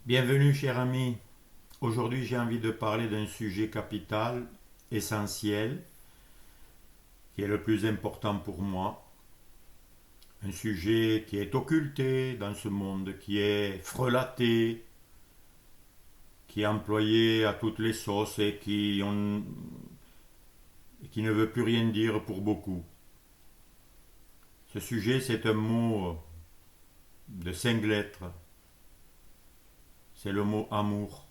Bienvenue cher ami. Aujourd'hui j'ai envie de parler d'un sujet capital, essentiel, qui est le plus important pour moi. Un sujet qui est occulté dans ce monde, qui est frelaté, qui est employé à toutes les sauces et qui ne veut plus rien dire pour beaucoup. Ce sujet c'est un mot de 5 lettres. C'est le mot amour.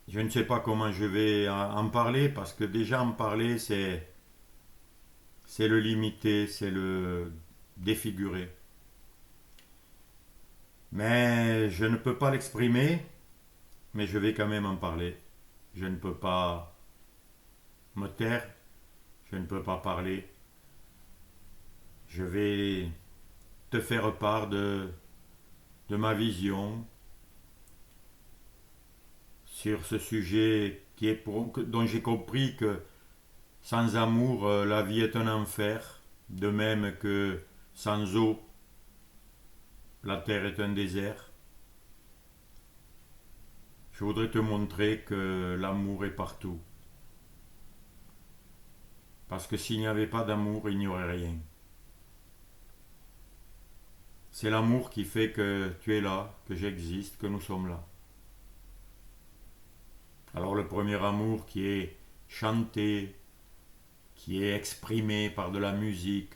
Je ne sais pas comment je vais en parler parce que déjà en parler c'est le limiter, c'est le défigurer. Mais je ne peux pas l'exprimer, mais je vais quand même en parler. Je ne peux pas me taire, je ne peux pas parler. Je vais te faire part de ma vision sur ce sujet dont j'ai compris que sans amour, la vie est un enfer, de même que sans eau, la terre est un désert. Je voudrais te montrer que l'amour est partout. Parce que s'il n'y avait pas d'amour, il n'y aurait rien. C'est l'amour qui fait que tu es là, que j'existe, que nous sommes là. Alors le premier amour qui est chanté, qui est exprimé par de la musique,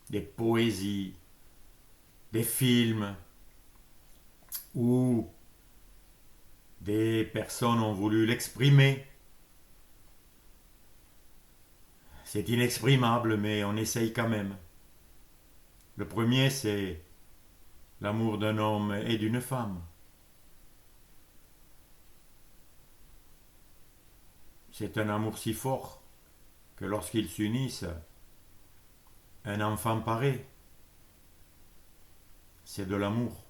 des poésies, des films, où des personnes ont voulu l'exprimer. C'est inexprimable, mais on essaye quand même. Le premier, c'est l'amour d'un homme et d'une femme. C'est un amour si fort que lorsqu'ils s'unissent, un enfant paraît. C'est de l'amour.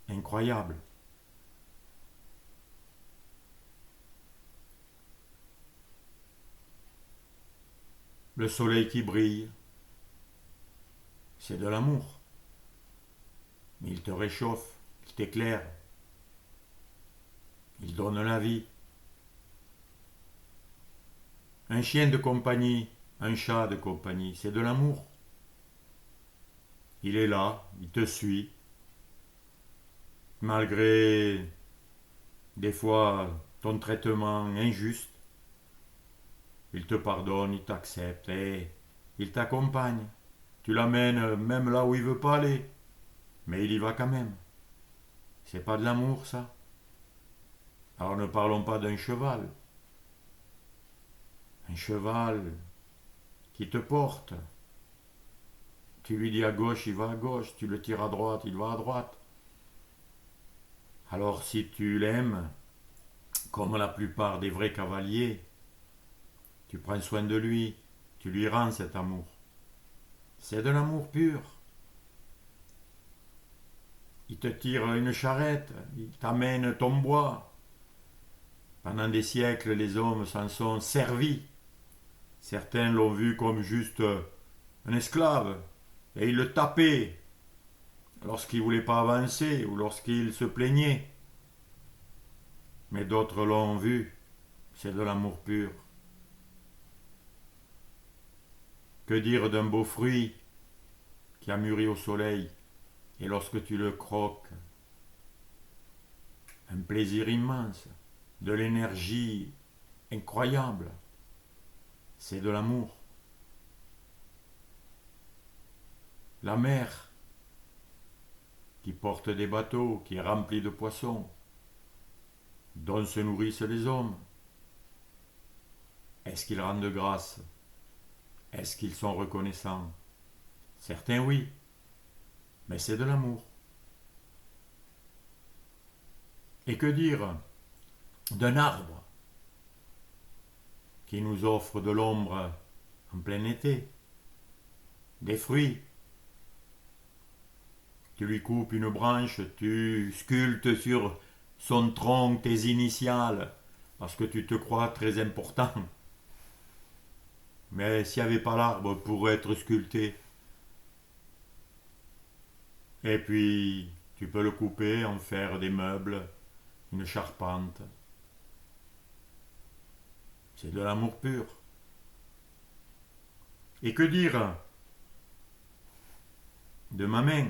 Incroyable. Le soleil qui brille, c'est de l'amour. Mais il te réchauffe, il t'éclaire, il donne la vie. Un chien de compagnie, un chat de compagnie, c'est de l'amour. Il est là, il te suit, malgré des fois ton traitement injuste. Il te pardonne, il t'accepte et il t'accompagne. Tu l'amènes même là où il veut pas aller, mais il y va quand même. C'est pas de l'amour ça. Alors ne parlons pas d'un cheval. Un cheval qui te porte. Tu lui dis à gauche, il va à gauche. Tu le tires à droite, il va à droite. Alors si tu l'aimes, comme la plupart des vrais cavaliers, tu prends soin de lui, tu lui rends cet amour. C'est de l'amour pur. Il te tire une charrette, il t'amène ton bois. Pendant des siècles, les hommes s'en sont servis. Certains l'ont vu comme juste un esclave, et ils le tapaient lorsqu'il ne voulait pas avancer ou lorsqu'il se plaignait. Mais d'autres l'ont vu, c'est de l'amour pur. Que dire d'un beau fruit qui a mûri au soleil, et lorsque tu le croques, un plaisir immense, de l'énergie incroyable, c'est de l'amour. La mer qui porte des bateaux, qui est remplie de poissons, dont se nourrissent les hommes. Est-ce qu'ils rendent grâce? Est-ce qu'ils sont reconnaissants? Certains oui, mais c'est de l'amour. Et que dire d'un arbre qui nous offre de l'ombre en plein été, des fruits? Tu lui coupes une branche, tu sculptes sur son tronc tes initiales, parce que tu te crois très important. Mais s'il n'y avait pas l'arbre pour être sculpté, et puis tu peux le couper, en faire des meubles, une charpente. C'est de l'amour pur. Et que dire de ma main,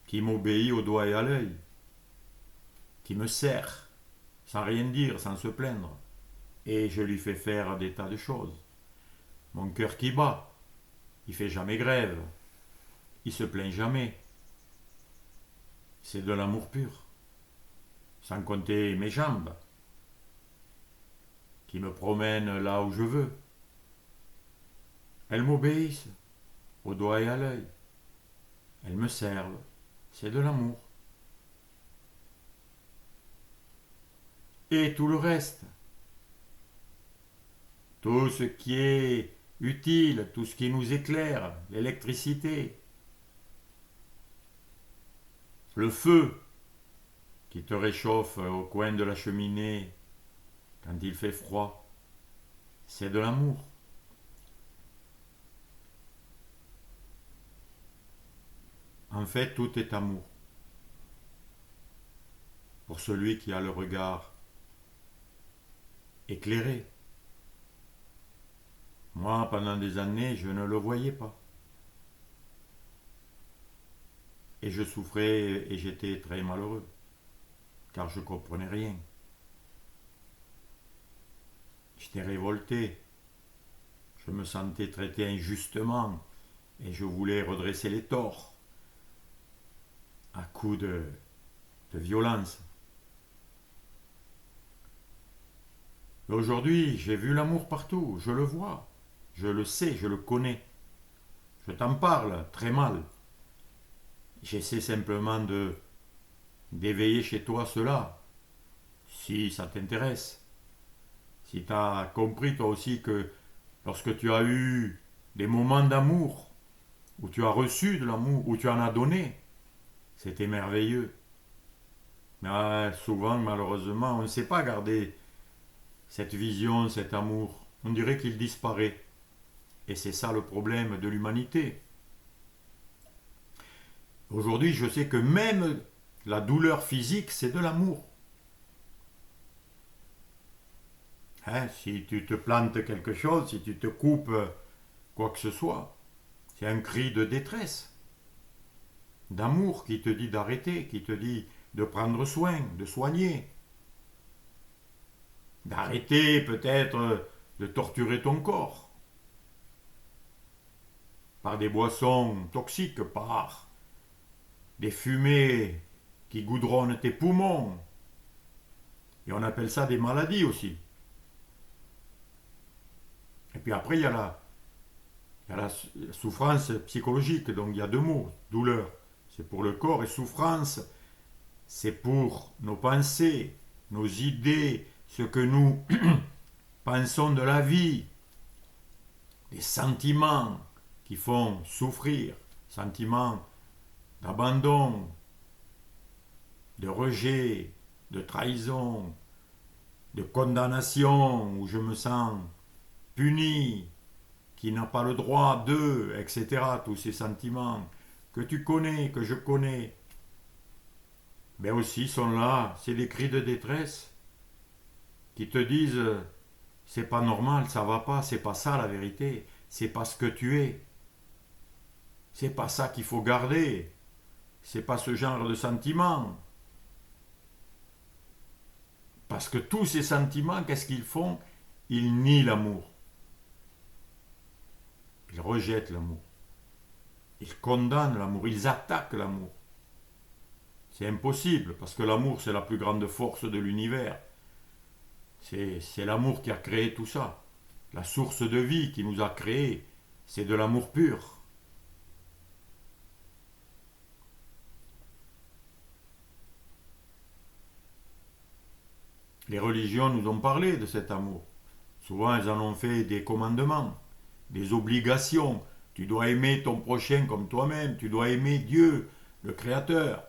qui m'obéit au doigt et à l'œil, qui me sert, sans rien dire, sans se plaindre. Et je lui fais faire des tas de choses. Mon cœur qui bat, il fait jamais grève, il se plaint jamais. C'est de l'amour pur. Sans compter mes jambes, qui me promènent là où je veux. Elles m'obéissent, au doigt et à l'œil. Elles me servent. C'est de l'amour. Et tout le reste, tout ce qui est utile, tout ce qui nous éclaire, l'électricité, le feu qui te réchauffe au coin de la cheminée quand il fait froid, c'est de l'amour. En fait, tout est amour. Pour celui qui a le regard éclairé. Moi, pendant des années, je ne le voyais pas. Et je souffrais et j'étais très malheureux, car je ne comprenais rien. J'étais révolté, je me sentais traité injustement et je voulais redresser les torts à coups de violence. Et aujourd'hui, j'ai vu l'amour partout, je le vois, je le sais, je le connais. Je t'en parle très mal. J'essaie simplement d'éveiller chez toi cela, si ça t'intéresse. Si tu as compris toi aussi que lorsque tu as eu des moments d'amour, où tu as reçu de l'amour, où tu en as donné, c'était merveilleux. Mais souvent, malheureusement, on ne sait pas garder cette vision, cet amour. On dirait qu'il disparaît. Et c'est ça le problème de l'humanité. Aujourd'hui, je sais que même la douleur physique, c'est de l'amour. Hein, si tu te plantes quelque chose, si tu te coupes quoi que ce soit, c'est un cri de détresse, d'amour qui te dit d'arrêter, qui te dit de prendre soin, de soigner, d'arrêter peut-être de torturer ton corps par des boissons toxiques, par des fumées qui goudronnent tes poumons. Et on appelle ça des maladies aussi. Et puis après, il y a la souffrance psychologique, donc il y a deux mots. Douleur, c'est pour le corps, et souffrance, c'est pour nos pensées, nos idées, ce que nous pensons de la vie, des sentiments qui font souffrir, sentiments d'abandon, de rejet, de trahison, de condamnation, où je me sens puni, qui n'a pas le droit d'eux, etc. Tous ces sentiments que tu connais, que je connais, mais aussi sont là, c'est des cris de détresse qui te disent c'est pas normal, ça va pas, c'est pas ça la vérité, c'est pas ce que tu es, c'est pas ça qu'il faut garder, c'est pas ce genre de sentiments. Parce que tous ces sentiments, qu'est-ce qu'ils font? Ils nient l'amour. Ils rejettent l'amour. Ils condamnent l'amour. Ils attaquent l'amour. C'est impossible, parce que l'amour, c'est la plus grande force de l'univers. C'est l'amour qui a créé tout ça. La source de vie qui nous a créés, c'est de l'amour pur. Les religions nous ont parlé de cet amour. Souvent, elles en ont fait des commandements, des obligations. Tu dois aimer ton prochain comme toi-même. Tu dois aimer Dieu, le Créateur.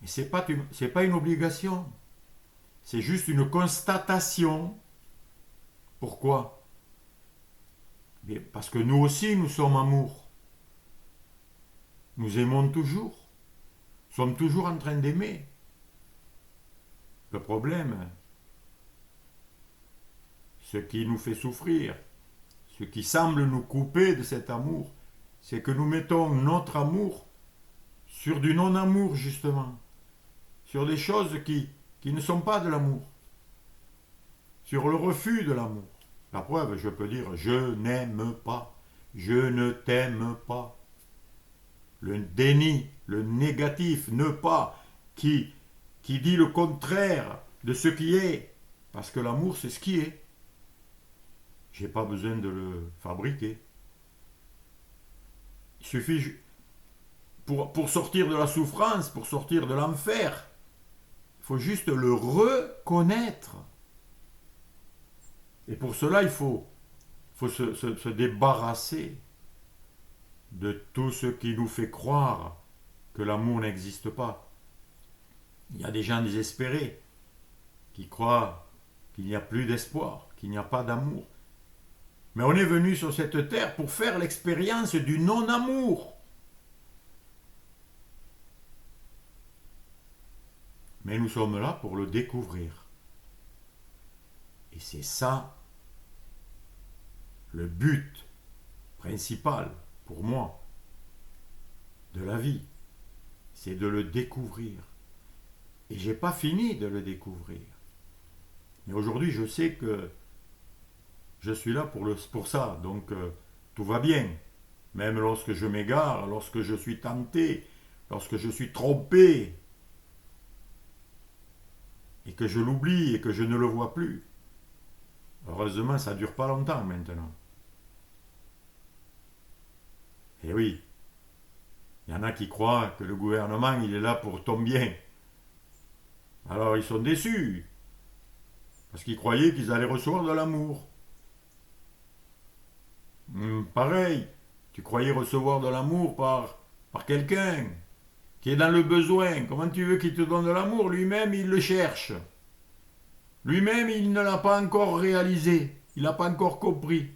Mais c'est pas une obligation. C'est juste une constatation. Pourquoi? Mais parce que nous aussi, nous sommes amour. Nous aimons toujours. Nous sommes toujours en train d'aimer. Le problème, ce qui nous fait souffrir, ce qui semble nous couper de cet amour, c'est que nous mettons notre amour sur du non-amour, justement. Sur des choses qui ne sont pas de l'amour. Sur le refus de l'amour. La preuve, je peux dire je n'aime pas, je ne t'aime pas. Le déni, le négatif, ne pas, qui dit le contraire de ce qui est. Parce que l'amour, c'est ce qui est. J'ai pas besoin de le fabriquer. Il suffit, pour sortir de la souffrance, pour sortir de l'enfer, il faut juste le reconnaître. Et pour cela, il faut se débarrasser de tout ce qui nous fait croire que l'amour n'existe pas. Il y a des gens désespérés qui croient qu'il n'y a plus d'espoir, qu'il n'y a pas d'amour. Mais on est venu sur cette terre pour faire l'expérience du non-amour. Mais nous sommes là pour le découvrir. Et c'est ça le but principal pour moi de la vie. C'est de le découvrir. Et j'ai pas fini de le découvrir. Mais aujourd'hui, je sais que je suis là pour ça. Donc, tout va bien. Même lorsque je m'égare, lorsque je suis tenté, lorsque je suis trompé, et que je l'oublie et que je ne le vois plus. Heureusement, ça ne dure pas longtemps maintenant. Et oui, il y en a qui croient que le gouvernement, il est là pour ton bien. Alors ils sont déçus, parce qu'ils croyaient qu'ils allaient recevoir de l'amour. Pareil, tu croyais recevoir de l'amour par quelqu'un qui est dans le besoin. Comment tu veux qu'il te donne de l'amour? Lui-même, il le cherche. Lui-même, il ne l'a pas encore réalisé. Il n'a pas encore compris.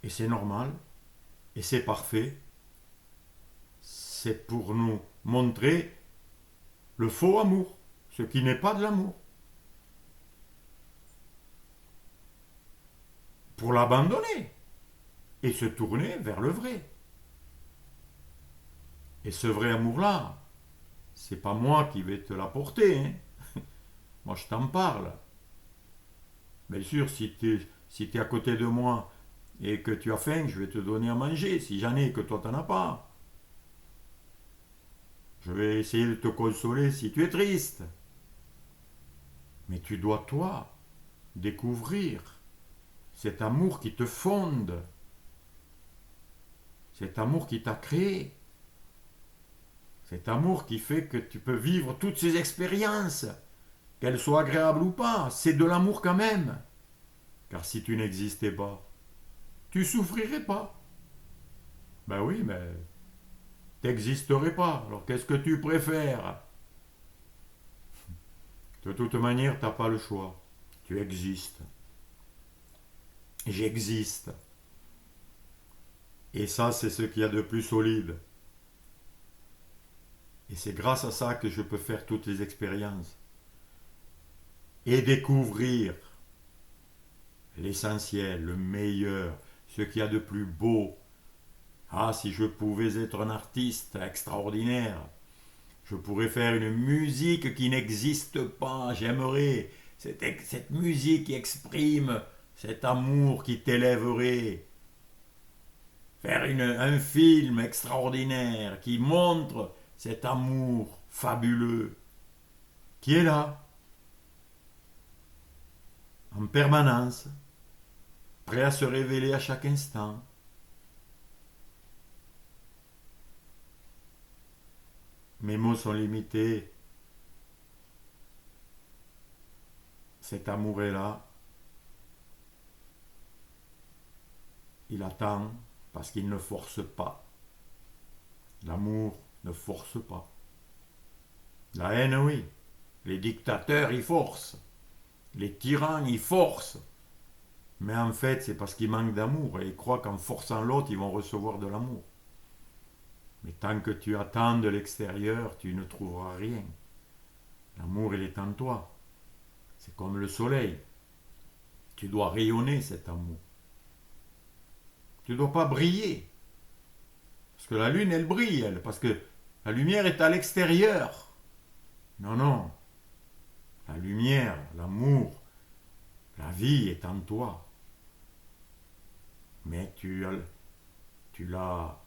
Et c'est normal. Et c'est parfait. C'est pour nous montrer le faux amour. Ce qui n'est pas de l'amour. Pour l'abandonner. Et se tourner vers le vrai. Et ce vrai amour-là, c'est pas moi qui vais te l'apporter. Hein. Moi, je t'en parle. Bien sûr, si tu es à côté de moi et que tu as faim, je vais te donner à manger. Si j'en ai et que toi, t'en as pas. Je vais essayer de te consoler si tu es triste. Mais tu dois, toi, découvrir cet amour qui te fonde. Cet amour qui t'a créé. Cet amour qui fait que tu peux vivre toutes ces expériences. Qu'elles soient agréables ou pas. C'est de l'amour quand même. Car si tu n'existais pas, tu souffrirais pas. Ben oui, mais t'existerais pas. Alors qu'est-ce que tu préfères? De toute manière, t'as pas le choix. Tu existes. J'existe. Et ça, c'est ce qu'il y a de plus solide. Et c'est grâce à ça que je peux faire toutes les expériences. Et découvrir l'essentiel, le meilleur, ce qu'il y a de plus beau. Ah, si je pouvais être un artiste extraordinaire, je pourrais faire une musique qui n'existe pas. J'aimerais cette musique qui exprime cet amour qui t'élèverait. Faire un film extraordinaire qui montre cet amour fabuleux qui est là, en permanence, prêt à se révéler à chaque instant. Mes mots sont limités. Cet amour est là. Il attend parce qu'il ne force pas. L'amour ne force pas. La haine, oui. Les dictateurs, ils forcent. Les tyrans, ils forcent. Mais en fait, c'est parce qu'ils manquent d'amour et ils croient qu'en forçant l'autre, ils vont recevoir de l'amour. Mais tant que tu attends de l'extérieur, tu ne trouveras rien. L'amour, il est en toi. C'est comme le soleil. Tu dois rayonner cet amour. Tu ne dois pas briller. Parce que la lune, elle brille, elle. Parce que la lumière est à l'extérieur. Non, non. La lumière, l'amour, la vie est en toi. Mais tu l'as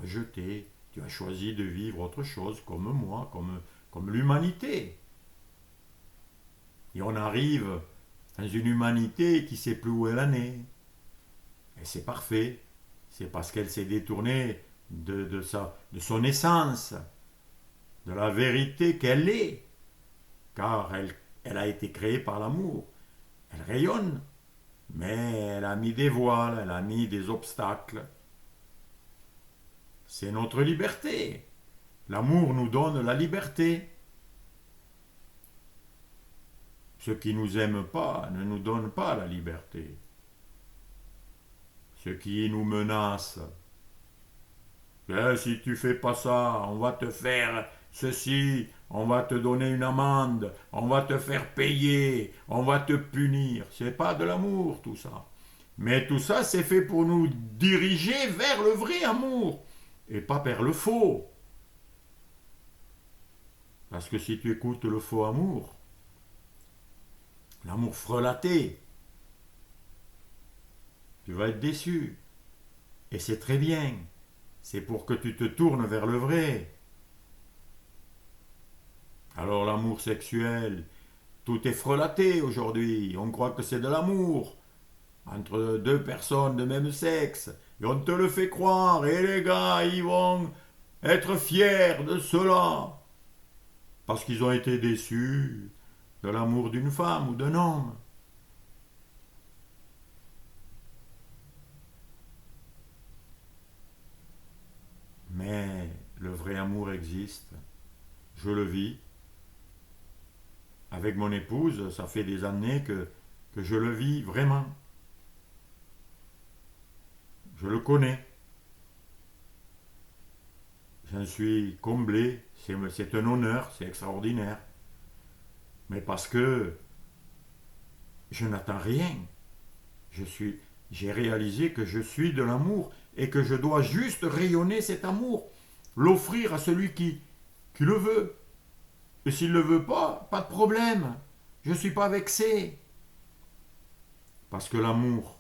rejeté. Tu as choisi de vivre autre chose, comme moi, comme l'humanité. Et on arrive dans une humanité qui ne sait plus où elle en est. Et c'est parfait. C'est parce qu'elle s'est détournée de son essence, de la vérité qu'elle est. Car elle a été créée par l'amour. Elle rayonne, mais elle a mis des voiles, elle a mis des obstacles. C'est notre liberté. L'amour nous donne la liberté. Ceux qui ne nous aiment pas ne nous donnent pas la liberté. Ceux qui nous menacent. Si tu fais pas ça, on va te faire ceci, on va te donner une amende, on va te faire payer, on va te punir. C'est pas de l'amour tout ça. Mais tout ça, c'est fait pour nous diriger vers le vrai amour et pas vers le faux. Parce que si tu écoutes le faux amour, l'amour frelaté, tu vas être déçu. Et c'est très bien. C'est pour que tu te tournes vers le vrai. Alors l'amour sexuel, tout est frelaté aujourd'hui. On croit que c'est de l'amour entre deux personnes de même sexe. Et on te le fait croire. Et les gars, ils vont être fiers de cela. Parce qu'ils ont été déçus de l'amour d'une femme ou d'un homme. Mais le vrai amour existe. Je le vis. Avec mon épouse, ça fait des années que je le vis vraiment. Je le connais. J'en suis comblé. C'est un honneur, c'est extraordinaire. Mais parce que je n'attends rien. J'ai réalisé que je suis de l'amour et que je dois juste rayonner cet amour, l'offrir à celui qui le veut. Et s'il ne le veut pas, pas de problème. Je ne suis pas vexé. Parce que l'amour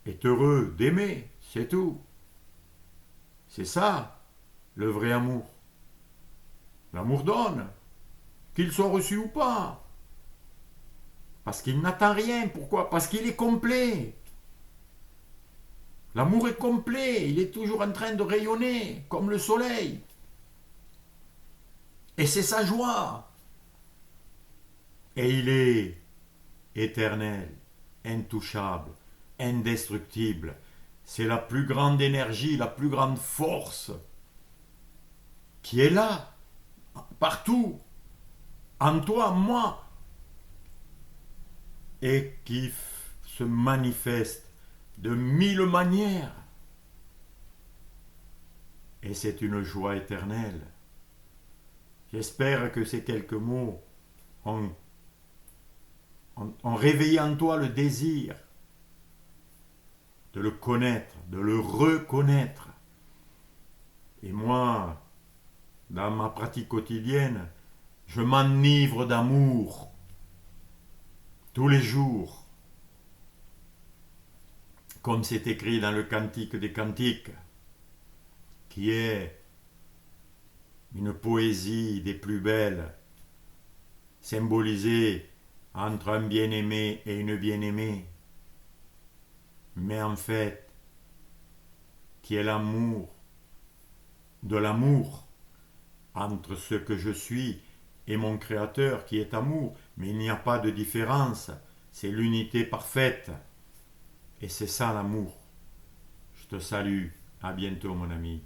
est heureux d'aimer, c'est tout. C'est ça, le vrai amour. L'amour donne, qu'il soit reçu ou pas. Parce qu'il n'attend rien. Pourquoi? Parce qu'il est complet. L'amour est complet. Il est toujours en train de rayonner, comme le soleil. Et c'est sa joie. Et il est éternel, intouchable, indestructible. C'est la plus grande énergie, la plus grande force qui est là, partout, en toi, en moi, et qui se manifeste de mille manières. Et c'est une joie éternelle. J'espère que ces quelques mots ont réveillé en toi le désir de le connaître, de le reconnaître. Et moi, dans ma pratique quotidienne, je m'enivre d'amour tous les jours, comme c'est écrit dans le Cantique des Cantiques, qui est une poésie des plus belles, symbolisée entre un bien-aimé et une bien-aimée, mais en fait, qui est l'amour, de l'amour entre ce que je suis et mon Créateur qui est amour, mais il n'y a pas de différence, c'est l'unité parfaite, et c'est ça l'amour. Je te salue, à bientôt mon ami.